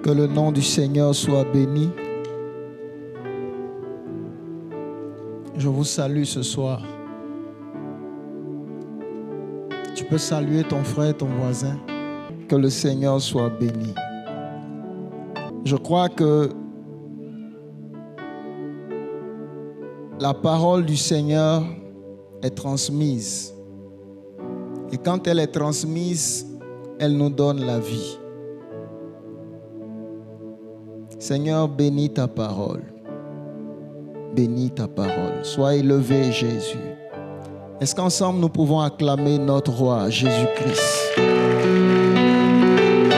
Que le nom du Seigneur soit béni. Je vous salue ce soir. Tu peux saluer ton frère, ton voisin. Que le Seigneur soit béni. Je crois que la parole du Seigneur est transmise. Et quand elle est transmise, elle nous donne la vie. Seigneur, bénis ta parole. Bénis ta parole. Sois élevé, Jésus. Est-ce qu'ensemble nous pouvons acclamer notre roi, Jésus-Christ?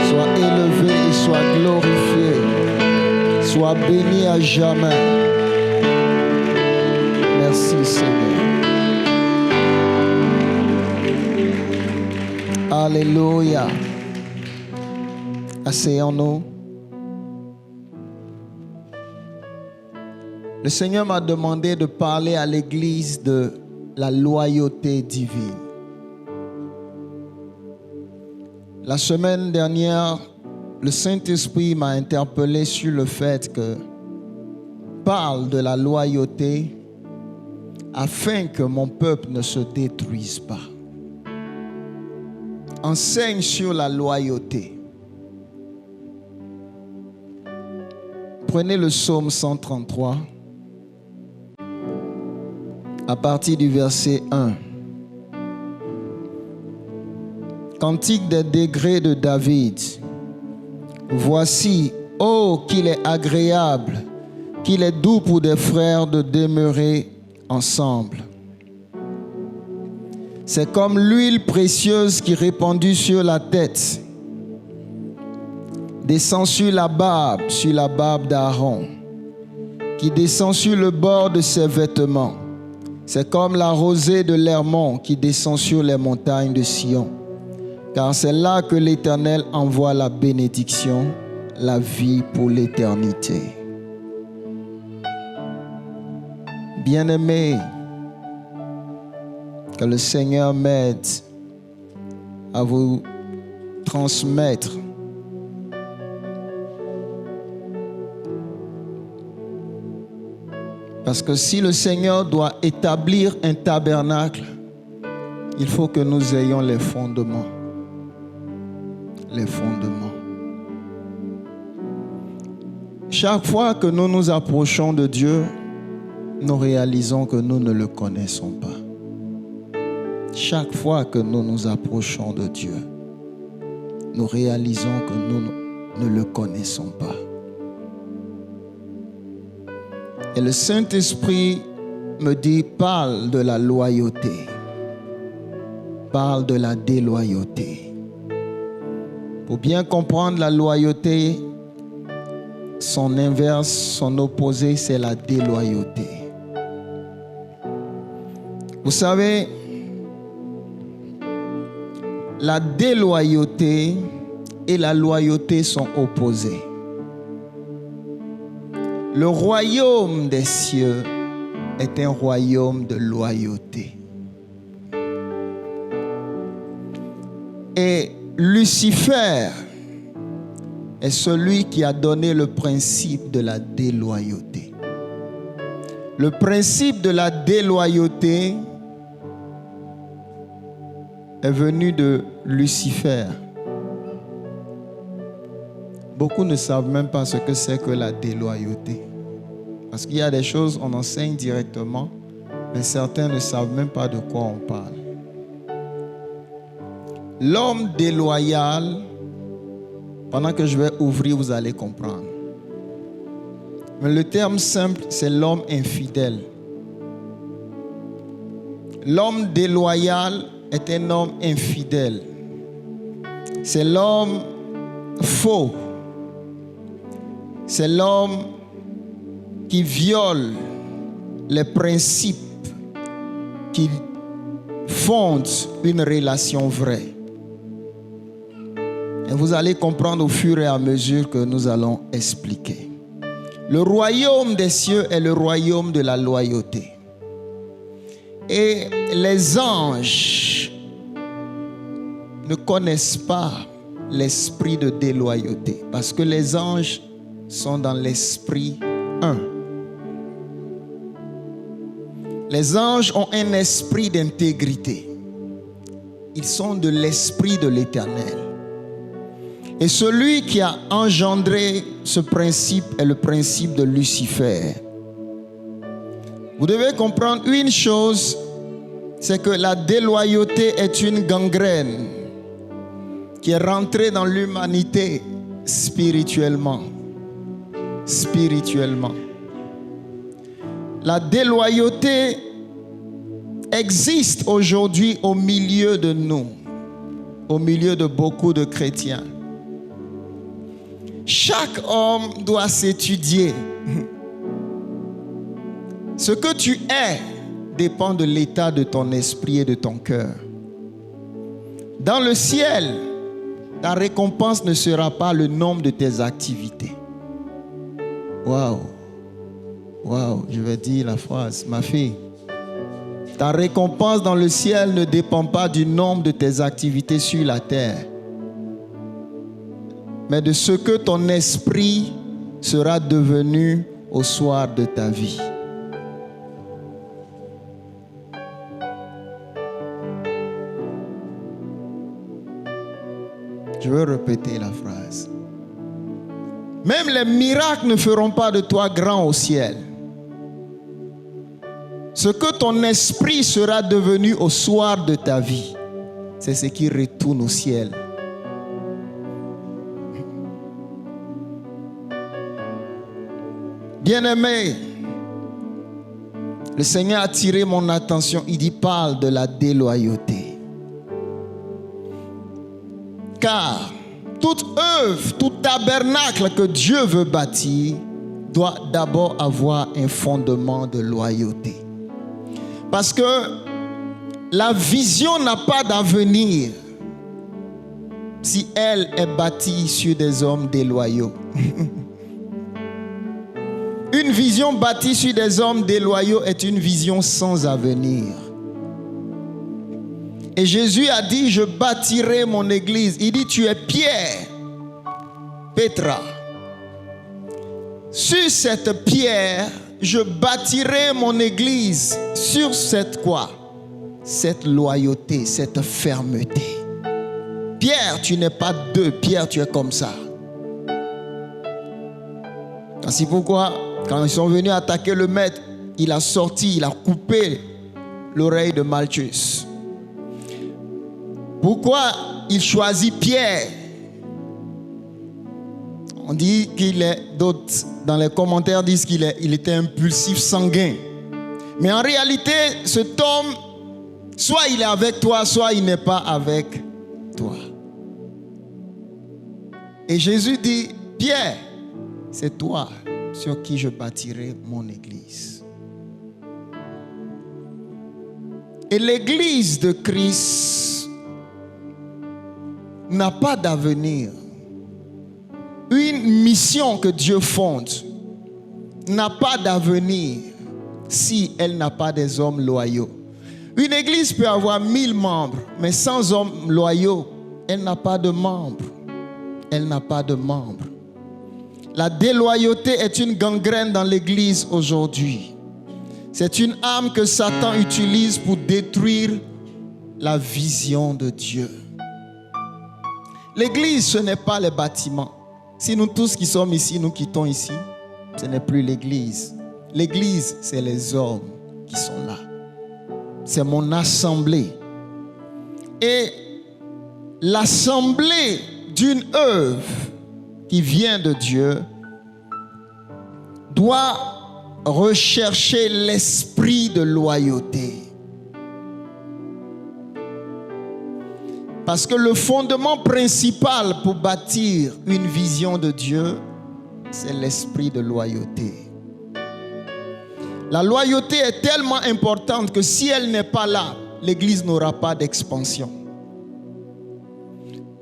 Sois élevé et sois glorifié. Sois béni à jamais. Merci, Seigneur. Alléluia. Asseyons-nous. Le Seigneur m'a demandé de parler à l'Église de la loyauté divine. La semaine dernière, le Saint-Esprit m'a interpellé sur le fait que parle de la loyauté afin que mon peuple ne se détruise pas. Enseigne sur la loyauté. Prenez le psaume 133. À partir du verset 1. Cantique des degrés de David. Voici, oh, qu'il est agréable, qu'il est doux pour des frères de demeurer ensemble. C'est comme l'huile précieuse qui répandue sur la tête, descend sur la barbe d'Aaron, qui descend sur le bord de ses vêtements. C'est comme la rosée de l'Hermon qui descend sur les montagnes de Sion. Car c'est là que l'Éternel envoie la bénédiction, la vie pour l'éternité. Bien-aimés, que le Seigneur m'aide à vous transmettre parce que si le Seigneur doit établir un tabernacle, il faut que nous ayons les fondements. Les fondements. Chaque fois que nous nous approchons de Dieu, nous réalisons que nous ne le connaissons pas. Chaque fois que nous nous approchons de Dieu, nous réalisons que nous ne le connaissons pas. Et le Saint-Esprit me dit, parle de la loyauté. Parle de la déloyauté. Pour bien comprendre la loyauté, son inverse, son opposé, c'est la déloyauté. Vous savez, la déloyauté et la loyauté sont opposées. Le royaume des cieux est un royaume de loyauté. Et Lucifer est celui qui a donné le principe de la déloyauté. Le principe de la déloyauté est venu de Lucifer. Beaucoup ne savent même pas ce que c'est que la déloyauté. Parce qu'il y a des choses on enseigne directement, mais certains ne savent même pas de quoi on parle. L'homme déloyal, pendant que je vais ouvrir, vous allez comprendre. Mais le terme simple, c'est l'homme infidèle. L'homme déloyal est un homme infidèle. C'est l'homme faux. C'est l'homme qui viole les principes qui fondent une relation vraie. Et vous allez comprendre au fur et à mesure que nous allons expliquer. Le royaume des cieux est le royaume de la loyauté. Et les anges ne connaissent pas l'esprit de déloyauté. Parce que les anges sont dans l'esprit un. Les anges ont un esprit d'intégrité. Ils sont de l'esprit de l'Éternel. Et celui qui a engendré ce principe est le principe de Lucifer. Vous devez comprendre une chose, c'est que la déloyauté est une gangrène qui est rentrée dans l'humanité spirituellement. Spirituellement. La déloyauté existe aujourd'hui au milieu de nous, au milieu de beaucoup de chrétiens. Chaque homme doit s'étudier. Ce que tu es dépend de l'état de ton esprit et de ton cœur. Dans le ciel, ta récompense ne sera pas le nombre de tes activités. Waouh! Waouh! Je vais dire la phrase, ma fille. Ta récompense dans le ciel ne dépend pas du nombre de tes activités sur la terre, mais de ce que ton esprit sera devenu au soir de ta vie. Je veux répéter la phrase. Même les miracles ne feront pas de toi grand au ciel. Ce que ton esprit sera devenu au soir de ta vie, c'est ce qui retourne au ciel. Bien-aimé, le Seigneur a attiré mon attention. Il dit, parle de la déloyauté. Car toute œuvre, tout tabernacle que Dieu veut bâtir doit d'abord avoir un fondement de loyauté. Parce que la vision n'a pas d'avenir si elle est bâtie sur des hommes déloyaux. Une vision bâtie sur des hommes déloyaux est une vision sans avenir. Et Jésus a dit, je bâtirai mon église. Il dit, tu es Pierre, Petra. Sur cette pierre, je bâtirai mon église. Sur cette quoi? Cette loyauté, cette fermeté. Pierre, tu n'es pas deux. Pierre, tu es comme ça. C'est pourquoi, quand ils sont venus attaquer le maître, il a sorti, il a coupé l'oreille de Malchus. Pourquoi il choisit Pierre? On dit qu'il est, d'autres dans les commentaires disent qu'il était impulsif, sanguin. Mais en réalité, cet homme, soit il est avec toi, soit il n'est pas avec toi. Et Jésus dit, Pierre, c'est toi sur qui je bâtirai mon église. Et l'église de Christ n'a pas d'avenir. Une mission que Dieu fonde n'a pas d'avenir si elle n'a pas des hommes loyaux. Une église peut avoir 1000 membres, mais sans hommes loyaux, elle n'a pas de membres. Elle n'a pas de membres. La déloyauté est une gangrène dans l'église aujourd'hui. C'est une arme que Satan utilise pour détruire la vision de Dieu. L'église, ce n'est pas les bâtiments. Si nous tous qui sommes ici, nous quittons ici, ce n'est plus l'église. L'église, c'est les hommes qui sont là. C'est mon assemblée. Et l'assemblée d'une œuvre qui vient de Dieu doit rechercher l'esprit de loyauté. Parce que le fondement principal pour bâtir une vision de Dieu, c'est l'esprit de loyauté. La loyauté est tellement importante que si elle n'est pas là, l'église n'aura pas d'expansion.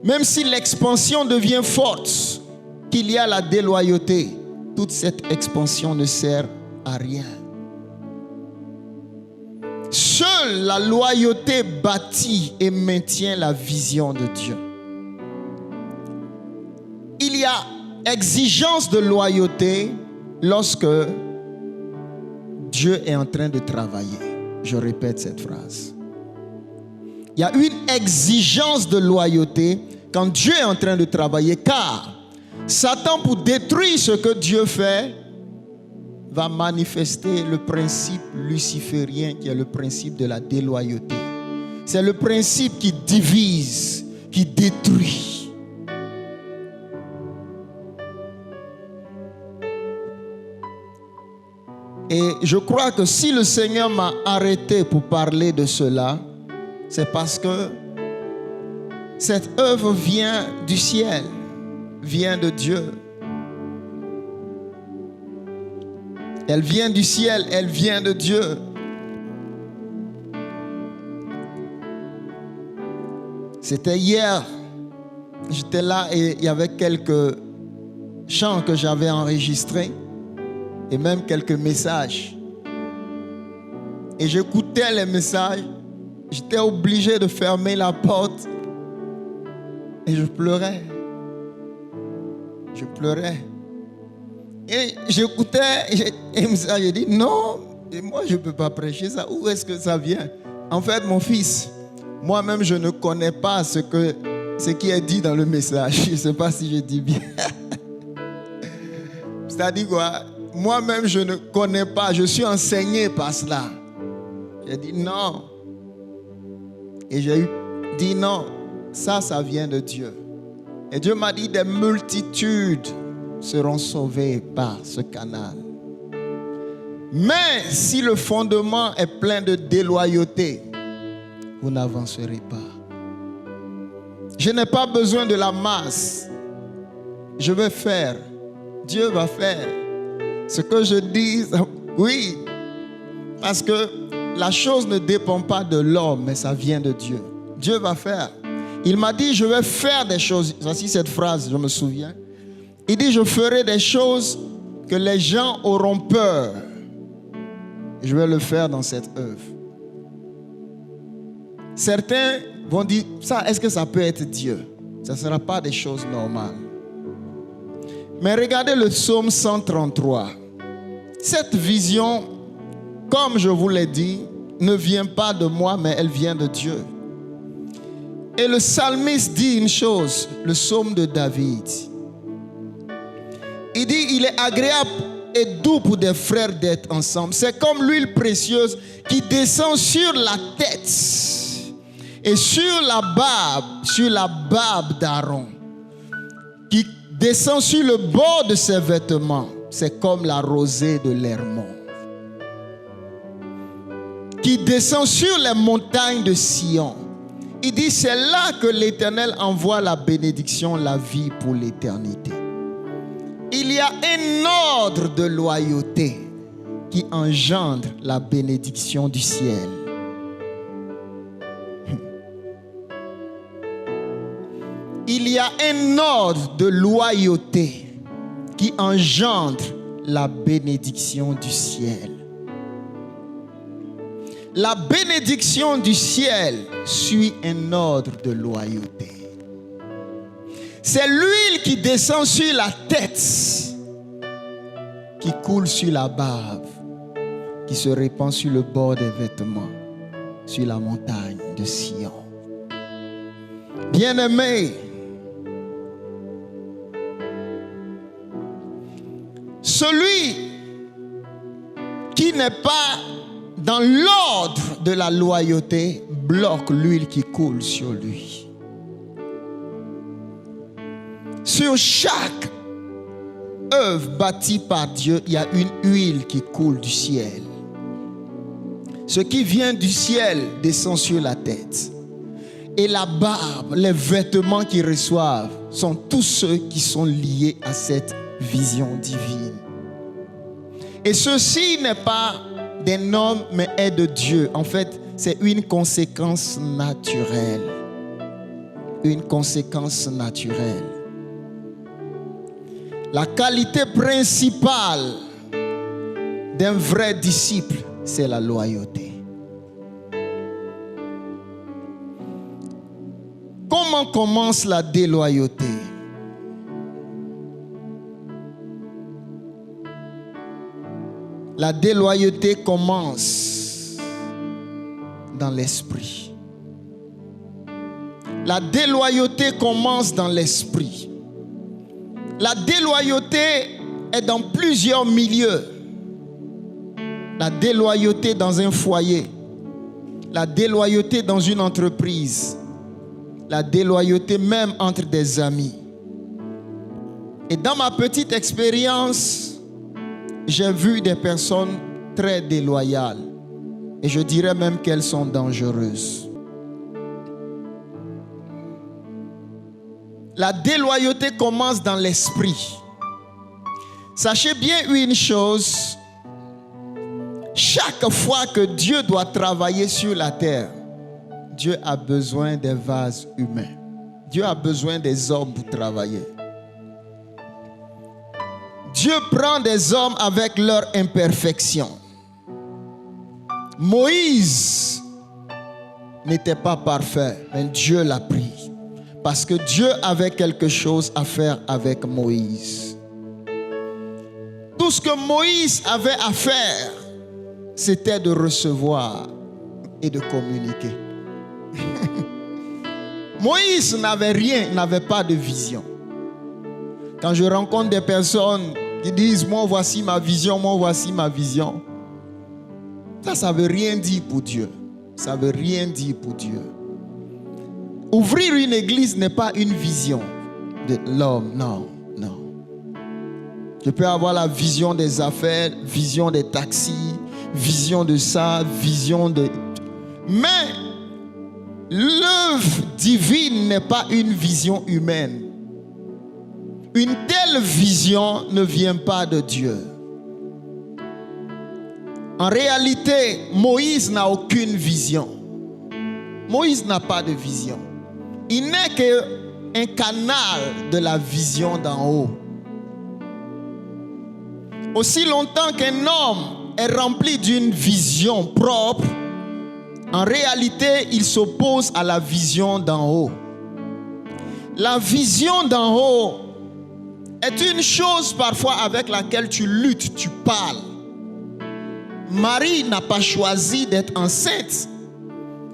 Même si l'expansion devient forte, qu'il y a la déloyauté, toute cette expansion ne sert à rien. Seule la loyauté bâtit et maintient la vision de Dieu. il y a exigence de loyauté lorsque Dieu est en train de travailler. Je répète cette phrase. Il y a une exigence de loyauté quand Dieu est en train de travailler, car Satan, pour détruire ce que Dieu fait, va manifester le principe luciférien qui est le principe de la déloyauté. C'est le principe qui divise, qui détruit. Et je crois que si le Seigneur m'a arrêté pour parler de cela, c'est parce que cette œuvre vient du ciel, vient de Dieu. Elle vient du ciel, elle vient de Dieu. C'était hier, j'étais là et il y avait quelques chants que j'avais enregistrés et même quelques messages. Et j'écoutais les messages, j'étais obligé de fermer la porte et je pleurais. Je pleurais. Et j'écoutais et j'ai dit non, et moi je ne peux pas prêcher ça. Où est-ce que ça vient? En fait, mon fils, moi-même je ne connais pas ce qui est dit dans le message. Je ne sais pas si je dis bien. C'est-à-dire quoi? Moi-même je ne connais pas, je suis enseigné par cela. J'ai dit non. Et j'ai dit non, ça vient de Dieu. Et Dieu m'a dit des multitudes seront sauvés par ce canal. Mais si le fondement est plein de déloyauté, vous n'avancerez pas. Je n'ai pas besoin de la masse. Je vais faire. Dieu va faire. Ce que je dis, oui. Parce que la chose ne dépend pas de l'homme, mais ça vient de Dieu. Dieu va faire. Il m'a dit, je vais faire des choses. Voici cette phrase, je me souviens. Il dit, je ferai des choses que les gens auront peur. Je vais le faire dans cette œuvre. Certains vont dire, ça, est-ce que ça peut être Dieu? Ça ne sera pas des choses normales. Mais regardez le psaume 133. Cette vision, comme je vous l'ai dit, ne vient pas de moi, mais elle vient de Dieu. Et le psalmiste dit une chose, le psaume de David. Il dit, il est agréable et doux pour des frères d'être ensemble. C'est comme l'huile précieuse qui descend sur la tête et sur la barbe d'Aaron, qui descend sur le bord de ses vêtements. C'est comme la rosée de l'Hermon, qui descend sur les montagnes de Sion. Il dit, c'est là que l'Éternel envoie la bénédiction, la vie pour l'éternité. Il y a un ordre de loyauté qui engendre la bénédiction du ciel. Il y a un ordre de loyauté qui engendre la bénédiction du ciel. La bénédiction du ciel suit un ordre de loyauté. C'est l'huile qui descend sur la tête, qui coule sur la barbe, qui se répand sur le bord des vêtements, sur la montagne de Sion. Bien-aimés, celui qui n'est pas dans l'ordre de la loyauté bloque l'huile qui coule sur lui. Sur chaque œuvre bâtie par Dieu, il y a une huile qui coule du ciel. Ce qui vient du ciel descend sur la tête. Et la barbe, les vêtements qu'ils reçoivent sont tous ceux qui sont liés à cette vision divine. Et ceci n'est pas d'un homme, mais est de Dieu. En fait, c'est une conséquence naturelle. Une conséquence naturelle. La qualité principale d'un vrai disciple, c'est la loyauté. Comment commence la déloyauté? La déloyauté commence dans l'esprit. La déloyauté commence dans l'esprit. La déloyauté est dans plusieurs milieux. La déloyauté dans un foyer. La déloyauté dans une entreprise. La déloyauté même entre des amis. Et dans ma petite expérience, j'ai vu des personnes très déloyales. Et je dirais même qu'elles sont dangereuses. La déloyauté commence dans l'esprit. Sachez bien une chose. Chaque fois que Dieu doit travailler sur la terre, Dieu a besoin des vases humains. Dieu a besoin des hommes pour travailler. Dieu prend des hommes avec leur imperfection. Moïse n'était pas parfait, mais Dieu l'a pris. Parce que Dieu avait quelque chose à faire avec Moïse. Tout ce que Moïse avait à faire, c'était de recevoir et de communiquer. Moïse n'avait rien, n'avait pas de vision. Quand je rencontre des personnes qui disent « Moi, voici ma vision, moi, voici ma vision », ça ne veut rien dire pour Dieu. Ça ne veut rien dire pour Dieu. Ouvrir une église n'est pas une vision de l'homme, non, non. Je peux avoir la vision des affaires, vision des taxis, vision de ça, vision de... Mais l'œuvre divine n'est pas une vision humaine. Une telle vision ne vient pas de Dieu. En réalité, Moïse n'a aucune vision. Moïse n'a pas de vision. Il n'est qu'un canal de la vision d'en haut. Aussi longtemps qu'un homme est rempli d'une vision propre, en réalité, il s'oppose à la vision d'en haut. La vision d'en haut est une chose parfois avec laquelle tu luttes, tu parles. Marie n'a pas choisi d'être enceinte.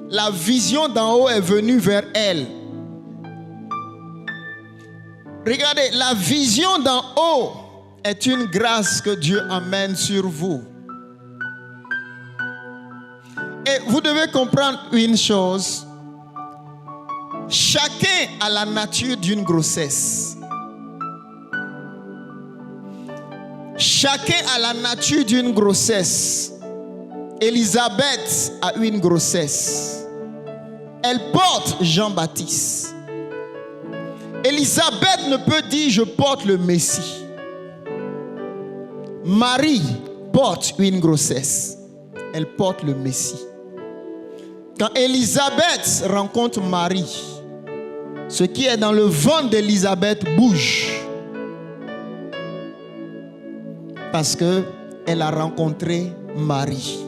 La vision d'en haut est venue vers elle. Regardez, la vision d'en haut est une grâce que Dieu amène sur vous. Et vous devez comprendre une chose. Chacun a la nature d'une grossesse. Chacun a la nature d'une grossesse. Élisabeth a eu une grossesse. Elle porte Jean-Baptiste. Élisabeth ne peut dire je porte le Messie. Marie porte une grossesse. Elle porte le Messie. Quand Élisabeth rencontre Marie, ce qui est dans le ventre d'Élisabeth bouge. Parce qu'elle a rencontré Marie.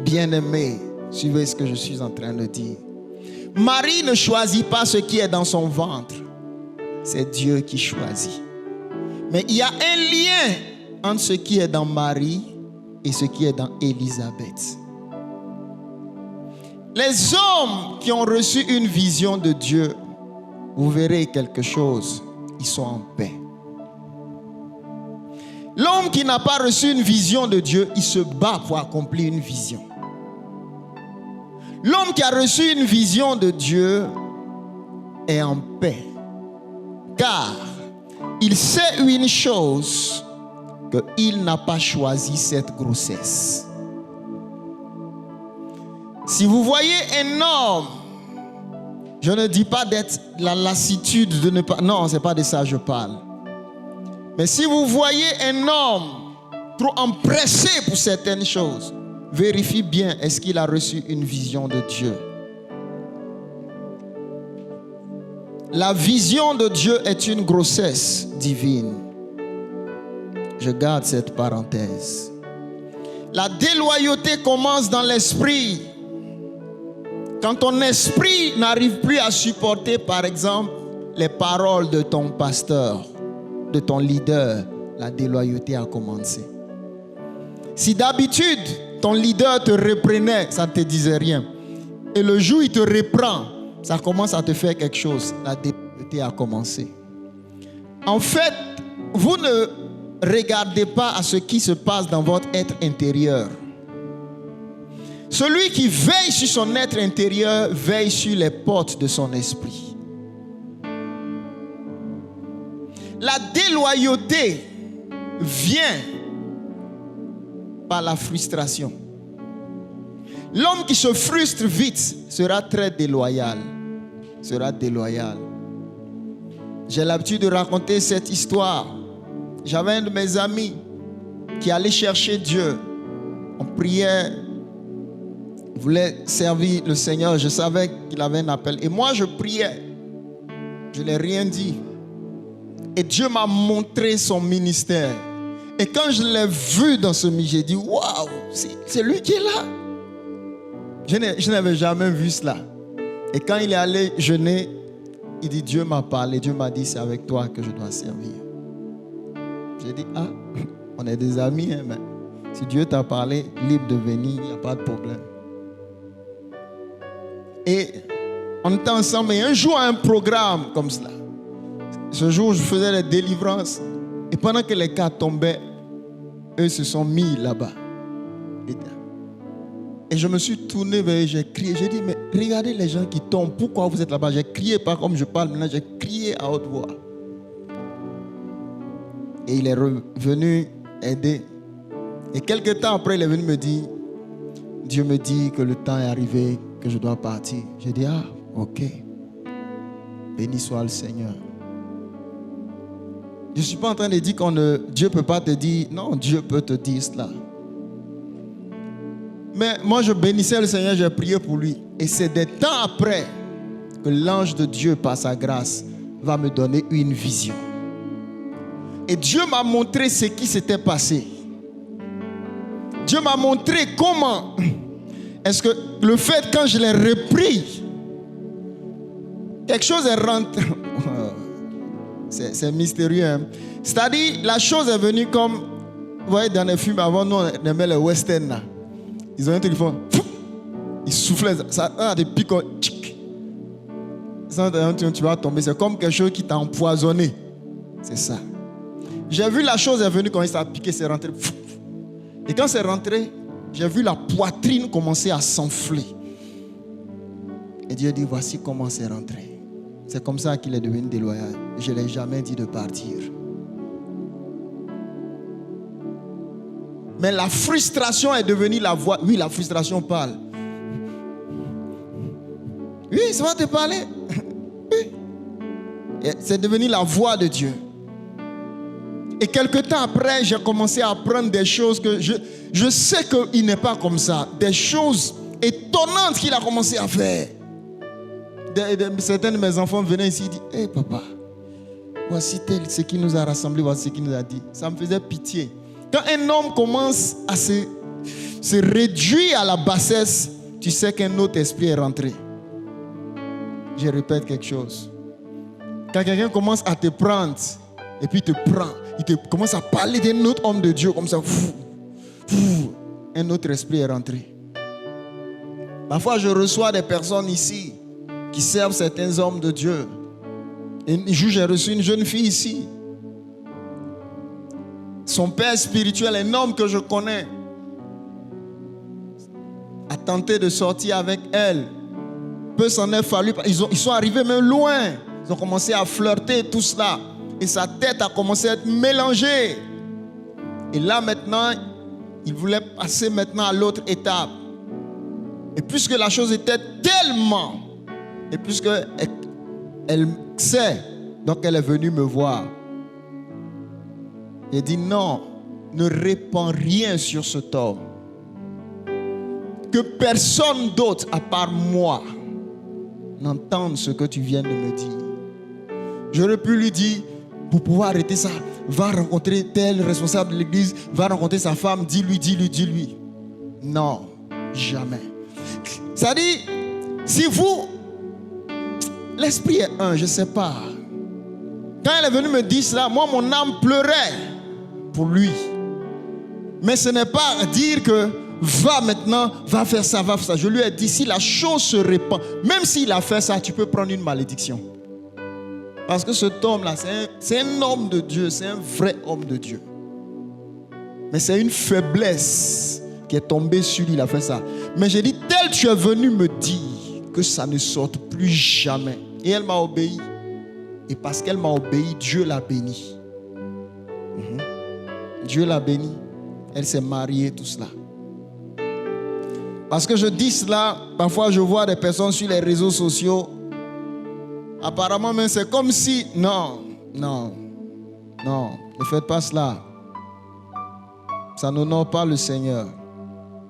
Bien-aimée, suivez ce que je suis en train de dire. Marie ne choisit pas ce qui est dans son ventre. C'est Dieu qui choisit. Mais il y a un lien entre ce qui est dans Marie et ce qui est dans Élisabeth. Les hommes qui ont reçu une vision de Dieu, vous verrez quelque chose, ils sont en paix. L'homme qui n'a pas reçu une vision de Dieu, il se bat pour accomplir une vision. L'homme qui a reçu une vision de Dieu est en paix. Car il sait une chose, qu'il n'a pas choisi cette grossesse. Si vous voyez un homme, je ne dis pas d'être la lassitude de ne pas... Non, ce n'est pas de ça que je parle. Mais si vous voyez un homme trop empressé pour certaines choses, vérifie bien, est-ce qu'il a reçu une vision de Dieu? La vision de Dieu est une grossesse divine. Je garde cette parenthèse. La déloyauté commence dans l'esprit. Quand ton esprit n'arrive plus à supporter, par exemple, les paroles de ton pasteur, de ton leader, la déloyauté a commencé. Si d'habitude, ton leader te reprenait, ça ne te disait rien. Et le jour où il te reprend, ça commence à te faire quelque chose. La débilité a commencé. En fait, vous ne regardez pas à ce qui se passe dans votre être intérieur. Celui qui veille sur son être intérieur veille sur les portes de son esprit. La déloyauté vient par la frustration. L'homme qui se frustre vite sera très déloyal. J'ai l'habitude de raconter cette histoire. J'avais un de mes amis qui allait chercher Dieu. On priait, il voulait servir le Seigneur. Je savais qu'il avait un appel. Et moi, je priais. Je n'ai rien dit. Et Dieu m'a montré son ministère. Et quand je l'ai vu dans ce ministère, j'ai dit, waouh, c'est lui qui est là. Je n'avais jamais vu cela. Et quand il est allé jeûner, il dit, Dieu m'a parlé. Dieu m'a dit, c'est avec toi que je dois servir. J'ai dit, ah, on est des amis, hein, mais si Dieu t'a parlé, libre de venir, il n'y a pas de problème. Et on était ensemble. Et un jour, un programme comme cela. Ce jour, je faisais les délivrances. Et pendant que les cas tombaient, eux se sont mis là-bas. Et je me suis tourné vers eux, j'ai crié. J'ai dit, mais regardez les gens qui tombent. Pourquoi vous êtes là-bas? J'ai crié, pas comme je parle maintenant, j'ai crié à haute voix. Et il est revenu aider. Et quelques temps après, il est venu me dire, Dieu me dit que le temps est arrivé, que je dois partir. J'ai dit, ah, ok. Béni soit le Seigneur. Je ne suis pas en train de dire Dieu ne peut pas te dire, non, Dieu peut te dire cela. Mais moi, je bénissais le Seigneur, j'ai prié pour lui. Et c'est des temps après que l'ange de Dieu, par sa grâce, va me donner une vision. Et Dieu m'a montré ce qui s'était passé. Dieu m'a montré comment est-ce que le fait, quand je l'ai repris, quelque chose est rentré. C'est mystérieux. Hein? C'est-à-dire, la chose est venue comme, vous voyez, dans les films avant, nous, on aimait les westerns là. Ils ont un truc, ils font, ils soufflaient, ça a des pics, tu vas tomber. C'est comme quelque chose qui t'a empoisonné. C'est ça. J'ai vu la chose est venue quand il s'est piqué, c'est rentré. Et quand c'est rentré, j'ai vu la poitrine commencer à s'enfler. Et Dieu dit, voici comment c'est rentré. C'est comme ça qu'il est devenu déloyal. Je ne l'ai jamais dit de partir. Mais la frustration est devenue la voix. Oui, la frustration parle. Oui, ça va te parler. Oui. C'est devenu la voix de Dieu. Et quelque temps après, j'ai commencé à apprendre des choses que je sais qu'il n'est pas comme ça. Des choses étonnantes qu'il a commencé à faire. Certains de mes enfants venaient ici et disaient, hé papa, voici ce qui nous a rassemblés, voici ce qu'il nous a dit. Ça me faisait pitié. Quand un homme commence à se réduire à la bassesse, tu sais qu'un autre esprit est rentré. Je répète quelque chose. Quand quelqu'un commence à te prendre, et puis il te prend, il te commence à parler d'un autre homme de Dieu, comme ça, un autre esprit est rentré. Parfois, je reçois des personnes ici qui servent certains hommes de Dieu. Et un jour, j'ai reçu une jeune fille ici. Son père spirituel, un homme que je connais, a tenté de sortir avec elle. Peu s'en est fallu. Ils sont arrivés même loin. Ils ont commencé à flirter, tout cela. Et sa tête a commencé à être mélangée. Et là maintenant, il voulait passer maintenant à l'autre étape. Et puisque la chose était tellement... Et puisque elle sait, donc elle est venue me voir. Elle dit non, ne répands rien sur cet homme. Que personne d'autre à part moi n'entende ce que tu viens de me dire. J'aurais pu lui dire, pour pouvoir arrêter ça, va rencontrer tel responsable de l'église, va rencontrer sa femme, dis-lui. Non, jamais. Ça dit, si vous... L'esprit est un, je ne sais pas. Quand elle est venue me dire cela, moi, mon âme pleurait pour lui. Mais ce n'est pas dire que va maintenant, va faire ça, va faire ça. Je lui ai dit, si la chose se répand, même s'il a fait ça, tu peux prendre une malédiction. Parce que cet homme-là, c'est un homme de Dieu, c'est un vrai homme de Dieu. Mais c'est une faiblesse qui est tombée sur lui, il a fait ça. Mais j'ai dit, tel tu es venu me dire que ça ne sorte plus jamais. Et elle m'a obéi. Et parce qu'elle m'a obéi, Dieu l'a béni. Dieu l'a béni. Elle s'est mariée, tout cela. Parce que je dis cela, parfois je vois des personnes sur les réseaux sociaux. Apparemment, même c'est comme si... Non, ne faites pas cela. Ça n'honore pas le Seigneur.